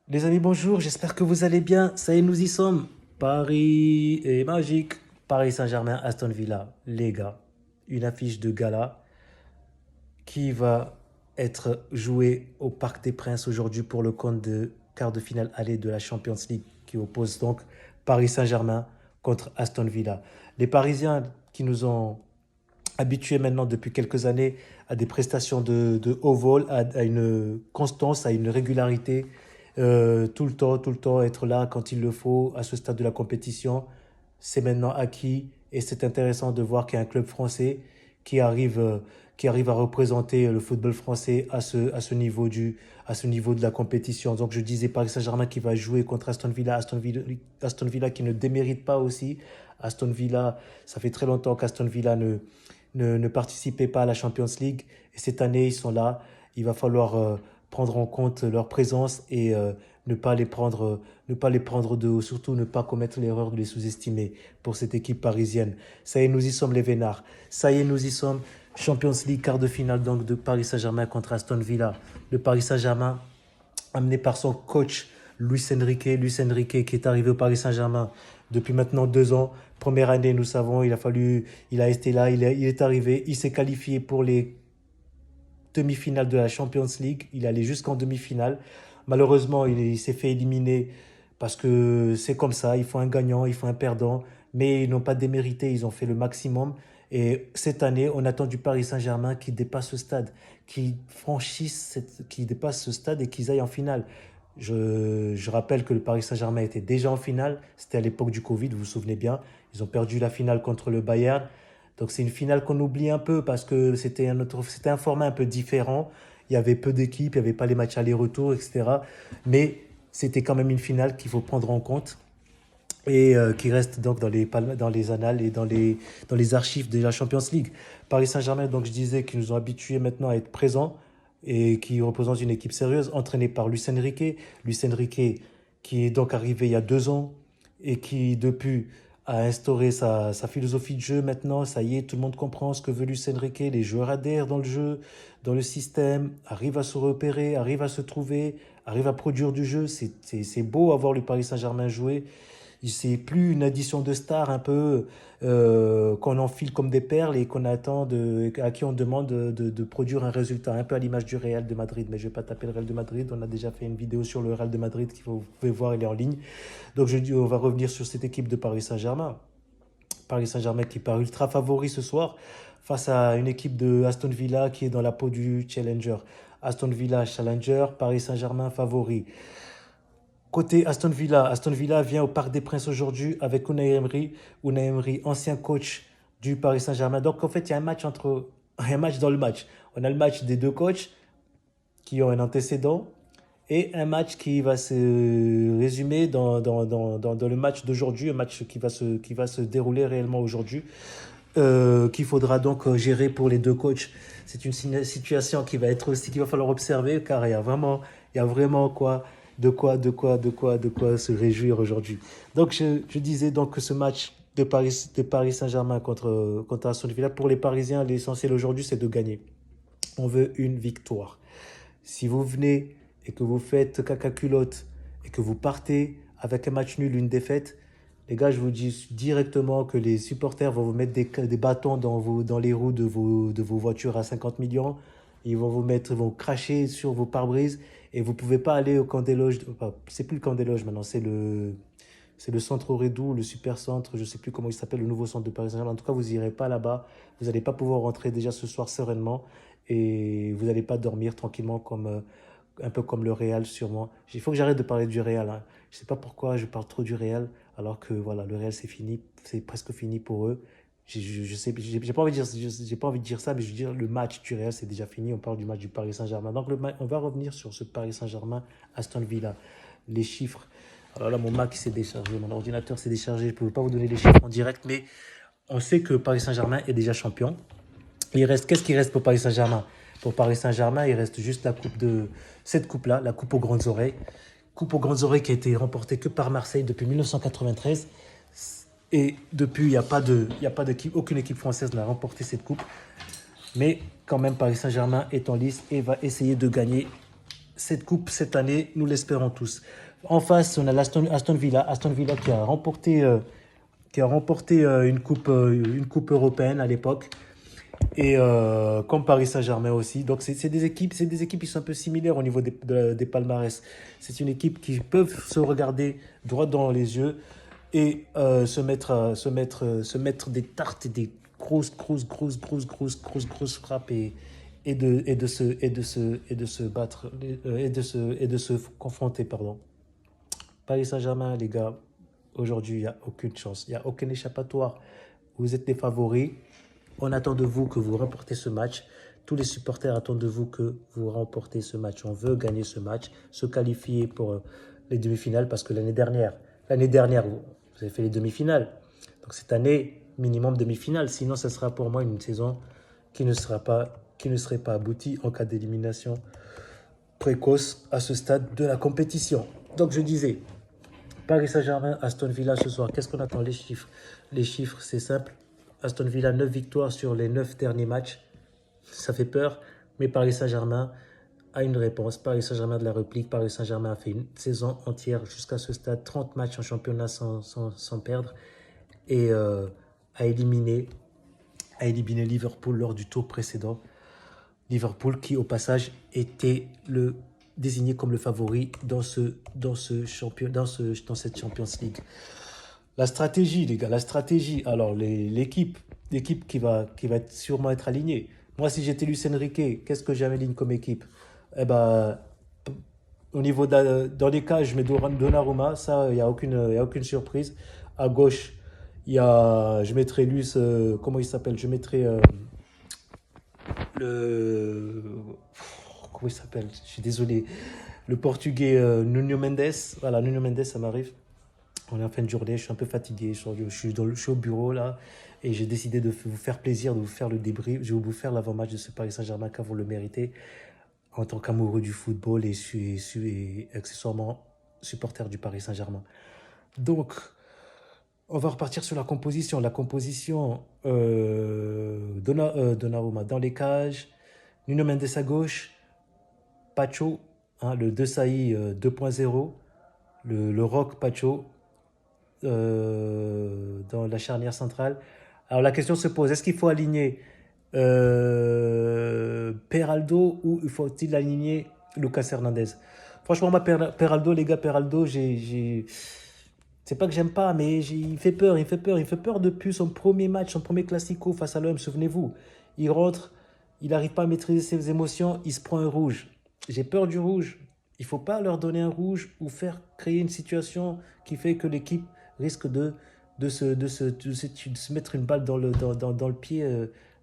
Les amis, bonjour, j'espère que vous allez bien. Ça y est, nous y sommes. Paris est magique. Paris Saint-Germain, Aston Villa. Les gars, une affiche de gala qui va être jouée au Parc des Princes aujourd'hui pour le compte de quart de finale aller de la Champions League qui oppose donc Paris Saint-Germain contre Aston Villa. Les Parisiens qui nous ont habitués maintenant depuis quelques années à des prestations de haut vol, à une constance, à une régularité, tout le temps, être là quand il le faut, à ce stade de la compétition, c'est maintenant acquis et c'est intéressant de voir qu'il y a un club français qui arrive, euh, qui arrive à représenter le football français à ce niveau de la compétition. Donc je disais Paris Saint-Germain qui va jouer contre Aston Villa qui ne démérite pas aussi. Aston Villa, ça fait très longtemps qu'Aston Villa ne participaient pas à la Champions League. Et cette année, ils sont là. Il va falloir prendre en compte leur présence et ne pas les prendre de haut, surtout ne pas commettre l'erreur de les sous-estimer pour cette équipe parisienne. Ça y est, nous y sommes les Vénards. Ça y est, nous y sommes. Champions League, quart de finale donc de Paris Saint-Germain contre Aston Villa. Le Paris Saint-Germain amené par son coach Luis Enrique qui est arrivé au Paris Saint-Germain depuis maintenant 2 ans. Première année, nous savons, il a été là, il est arrivé, il s'est qualifié pour les demi-finales de la Champions League. Il est allé jusqu'en demi-finale. Malheureusement, il s'est fait éliminer parce que c'est comme ça. Il faut un gagnant, il faut un perdant. Mais ils n'ont pas démérité, ils ont fait le maximum. Et cette année, on attend du Paris Saint-Germain qui dépasse ce stade, qui dépasse ce stade et qu'ils aillent en finale. Je rappelle que le Paris Saint-Germain était déjà en finale. C'était à l'époque du Covid, vous vous souvenez bien. Ils ont perdu la finale contre le Bayern. Donc c'est une finale qu'on oublie un peu parce que c'était un format un peu différent. Il y avait peu d'équipes, il n'y avait pas les matchs aller-retour, etc. Mais c'était quand même une finale qu'il faut prendre en compte et qui reste donc dans les annales et dans les archives de la Champions League. Paris Saint-Germain, donc je disais, qui nous ont habitués maintenant à être présents et qui représente une équipe sérieuse, entraînée par Luis Enrique. Luis Enrique, qui est donc arrivé il y a 2 ans et qui, depuis, a instauré sa philosophie de jeu maintenant. Ça y est, tout le monde comprend ce que veut Luis Enrique. Les joueurs adhèrent dans le jeu, dans le système, arrivent à se repérer, arrivent à se trouver, arrivent à produire du jeu. C'est beau à voir le Paris Saint-Germain jouer. C'est plus une addition de stars un peu qu'on enfile comme des perles et à qui on demande de produire un résultat, un peu à l'image du Real de Madrid. Mais je ne vais pas taper le Real de Madrid. On a déjà fait une vidéo sur le Real de Madrid vous pouvez voir, elle est en ligne. Donc je dis, on va revenir sur cette équipe de Paris Saint-Germain. Paris Saint-Germain qui part ultra favori ce soir face à une équipe de Aston Villa qui est dans la peau du challenger. Aston Villa challenger, Paris Saint-Germain favori. Côté Aston Villa vient au Parc des Princes aujourd'hui avec Unai Emery. Unai Emery, ancien coach du Paris Saint-Germain. Donc en fait, il y a un match dans le match. On a le match des deux coachs qui ont un antécédent et un match qui va se résumer dans le match d'aujourd'hui, un match qui va se dérouler réellement aujourd'hui, qu'il faudra donc gérer pour les deux coachs. C'est une situation qui va être aussi, qu'il va falloir observer car il y a vraiment de quoi se réjouir aujourd'hui. Donc je disais donc que ce match de Paris Saint-Germain contre Aston Villa, pour les Parisiens, l'essentiel aujourd'hui c'est de gagner. On veut une victoire. Si vous venez et que vous faites caca culotte et que vous partez avec un match nul, une défaite, les gars, je vous dis directement que les supporters vont vous mettre des bâtons dans les roues de vos voitures à 50 millions. Ils vont ils vont cracher sur vos pare-brises et vous ne pouvez pas aller au camp des loges. Enfin, c'est plus le camp des loges maintenant, c'est le centre Aurédou, le super centre, je ne sais plus comment il s'appelle, le nouveau centre de Paris Saint-Germain. En tout cas, vous n'irez pas là-bas. Vous n'allez pas pouvoir rentrer déjà ce soir sereinement et vous n'allez pas dormir tranquillement un peu comme le Real sûrement. Il faut que j'arrête de parler du Real, hein. Je ne sais pas pourquoi je parle trop du Real alors que voilà, le Real c'est fini, c'est presque fini pour eux. Je sais, j'ai pas envie de dire, j'ai pas envie de dire ça, mais je veux dire le match du Real c'est déjà fini. On parle du match du Paris Saint-Germain. Donc on va revenir sur ce Paris Saint-Germain Aston Villa, les chiffres. Alors là, mon Mac s'est déchargé, mon ordinateur s'est déchargé. Je ne peux pas vous donner les chiffres en direct, mais on sait que Paris Saint-Germain est déjà champion. Qu'est-ce qui reste pour Paris Saint-Germain? Pour Paris Saint-Germain, il reste juste cette coupe-là, la coupe aux grandes oreilles. Coupe aux grandes oreilles qui a été remportée que par Marseille depuis 1993. Et depuis, il y a pas d'équipe, aucune équipe française n'a remporté cette coupe. Mais quand même, Paris Saint-Germain est en lice et va essayer de gagner cette coupe cette année, nous l'espérons tous. En face, on a Aston Villa. Aston Villa qui a remporté une coupe européenne à l'époque. Et comme Paris Saint-Germain aussi. Donc, c'est des équipes qui sont un peu similaires au niveau des palmarès. C'est une équipe qui peuvent se regarder droit dans les yeux et se mettre des tartes et des grosses frappes et de se battre et de se confronter, pardon. Paris Saint-Germain, les gars, aujourd'hui, il n'y a aucune chance. Il n'y a aucun échappatoire. Vous êtes les favoris. On attend de vous que vous remportez ce match. Tous les supporters attendent de vous que vous remportez ce match. On veut gagner ce match, se qualifier pour les demi-finales parce que l'année dernière, vous avez fait les demi-finales. Donc cette année, minimum demi-finale. Sinon, ce sera pour moi une saison qui ne serait pas aboutie en cas d'élimination précoce à ce stade de la compétition. Donc je disais, Paris Saint-Germain, Aston Villa ce soir. Qu'est-ce qu'on attend? Les chiffres. Les chiffres, c'est simple. Aston Villa, 9 victoires sur les 9 derniers matchs. Ça fait peur, mais Paris Saint-Germain a une réponse. Paris Saint-Germain de la réplique. Paris Saint-Germain a fait une saison entière jusqu'à ce stade, 30 matchs en championnat sans perdre et a éliminé Liverpool lors du tour précédent. Liverpool qui, au passage, était désigné comme le favori dans cette Champions League. La stratégie, les gars, la stratégie. Alors, l'équipe qui va sûrement être alignée. Moi, si j'étais Luis Enrique, qu'est-ce que j'aligne comme équipe? Eh ben, dans les cas, je mets Donnarumma, ça, il y a aucune surprise. À gauche, je mettrai Luis, comment il s'appelle? Je mettrai le. Comment il s'appelle? Je suis désolé. Le portugais Nuno Mendes. Voilà, Nuno Mendes, ça m'arrive. On est en fin de journée, je suis un peu fatigué, je suis au bureau là et j'ai décidé de vous faire plaisir, de vous faire le débrief. Je vais vous faire l'avant-match de ce Paris Saint-Germain car vous le méritez en tant qu'amoureux du football et accessoirement supporter du Paris Saint-Germain. Donc, on va repartir sur la composition. La composition, Donnarumma dans les cages, Nuno Mendes à gauche, Pacho, hein, le De Sailly 2.0, le Rock Pacho, dans la charnière centrale. Alors la question se pose, est-ce qu'il faut aligner Peraldo ou faut-il aligner Lucas Hernandez? Franchement, moi, Peraldo, les gars, Peraldo, c'est pas que j'aime pas, mais il fait peur, il fait peur depuis son premier match, son premier Classico face à l'OM, souvenez-vous. Il rentre, il n'arrive pas à maîtriser ses émotions, il se prend un rouge. J'ai peur du rouge. Il ne faut pas leur donner un rouge ou faire créer une situation qui fait que l'équipe risque de se mettre une balle dans le pied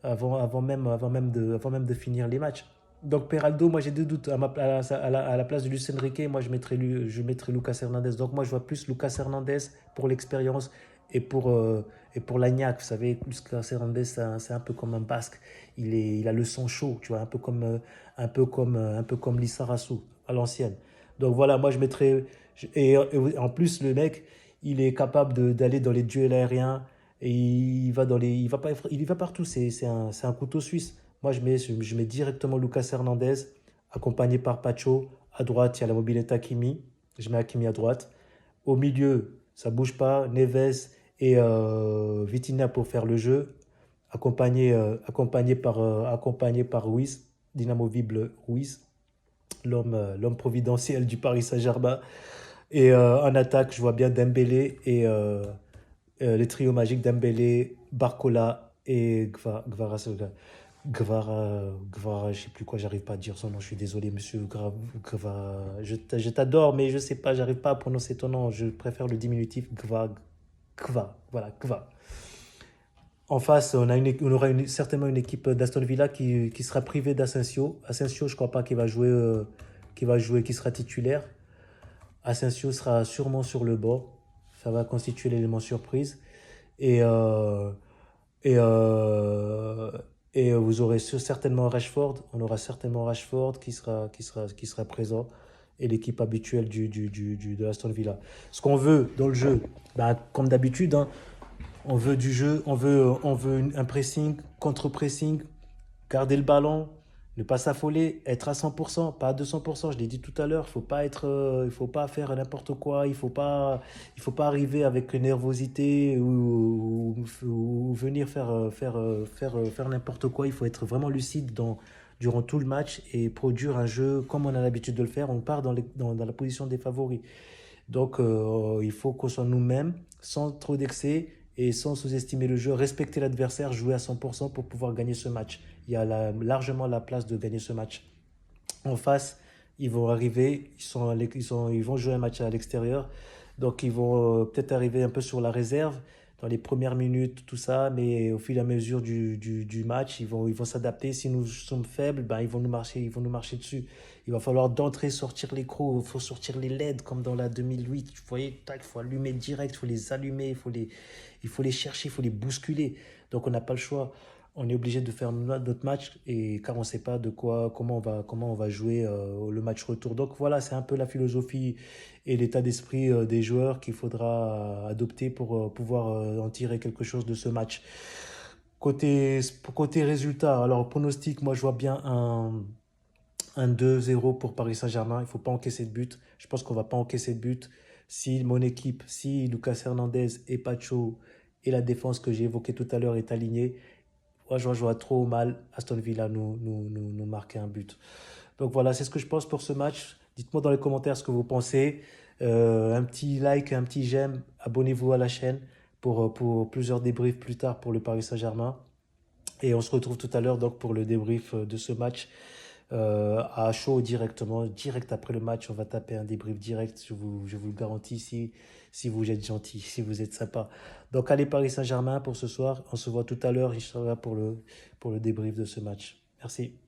avant même de finir les matchs. Donc Peraldo, moi j'ai des doutes. À la place de Luis Enrique, moi je mettrais Lucas Hernandez. Donc moi je vois plus Lucas Hernandez pour l'expérience et pour l'agnac. Vous savez, Lucas Hernandez, c'est un peu comme un Basque. Il a le sang chaud, tu vois, un peu comme Lissarassou à l'ancienne. Donc voilà, moi je mettrais. Et en plus, le mec, il est capable d'aller dans les duels aériens et il va partout. C'est un couteau suisse. Moi, je mets directement Lucas Hernandez, accompagné par Pacho. À droite, il y a la mobilette Hakimi. Je mets Hakimi à droite. Au milieu, ça bouge pas. Neves et Vitinha pour faire le jeu, accompagné par Ruiz, dynamovible Ruiz, l'homme providentiel du Paris Saint-Germain. Et en attaque, je vois bien Dembélé et le trio magique Dembélé, Barcola et Gvara, je sais plus quoi, j'arrive pas à dire son nom, je suis désolé, monsieur Gvara. Je t'adore, mais je sais pas, j'arrive pas à prononcer ton nom, je préfère le diminutif voilà, Gva. En face, on aura certainement une équipe d'Aston Villa qui sera privée d'Asensio. Asensio, je ne crois pas qu'il sera titulaire. Asensio sera sûrement sur le banc. Ça va constituer l'élément surprise. Et, euh, et, euh, et vous aurez certainement Rashford. On aura certainement Rashford qui sera présent. Et l'équipe habituelle de Aston Villa. Ce qu'on veut dans le jeu, bah, comme d'habitude, hein, on veut du jeu, on veut un pressing, contre-pressing, garder le ballon Ne pas s'affoler, être à 100%, pas à 200%. Je l'ai dit tout à l'heure, il faut pas faire n'importe quoi, il faut pas arriver avec nervosité ou venir faire n'importe quoi. Il faut être vraiment lucide durant tout le match et produire un jeu comme on a l'habitude de le faire. On part dans la position des favoris. Donc, il faut qu'on soit nous-mêmes, sans trop d'excès et sans sous-estimer le jeu, respecter l'adversaire, jouer à 100% pour pouvoir gagner ce match. Il y a largement la place de gagner ce match. En face, ils vont arriver, ils vont jouer un match à l'extérieur, donc ils vont peut-être arriver un peu sur la réserve dans les premières minutes, tout ça, mais au fur et à mesure du match, ils vont s'adapter. Si nous sommes faibles, ben, ils vont nous marcher dessus. Il va falloir d'entrée sortir les crocs, il faut sortir les LED comme dans la 2008. Vous voyez, tac, il faut allumer direct, il faut les allumer, il faut les chercher, il faut les bousculer. Donc on n'a pas le choix. On est obligé de faire notre match et car on ne sait pas comment on va jouer le match retour. Donc voilà, c'est un peu la philosophie et l'état d'esprit des joueurs qu'il faudra adopter pour pouvoir en tirer quelque chose de ce match. Côté résultat, alors pronostic, moi je vois bien un 2-0 pour Paris Saint-Germain. Il ne faut pas encaisser de but. Je pense qu'on ne va pas encaisser de but. Si mon équipe, si Lucas Hernandez et Pacho et la défense que j'ai évoquée tout à l'heure est alignée, moi, je vois trop mal Aston Villa nous marquer un but. Donc voilà, c'est ce que je pense pour ce match. Dites-moi dans les commentaires ce que vous pensez. Un petit like, un petit j'aime. Abonnez-vous à la chaîne pour plusieurs débriefs plus tard pour le Paris Saint-Germain. Et on se retrouve tout à l'heure donc pour le débrief de ce match à chaud directement. Direct après le match, on va taper un débrief direct. Je vous le garantis si vous êtes gentil, si vous êtes sympa. Donc allez Paris Saint-Germain pour ce soir. On se voit tout à l'heure, Inch'Allah, pour le débrief de ce match. Merci.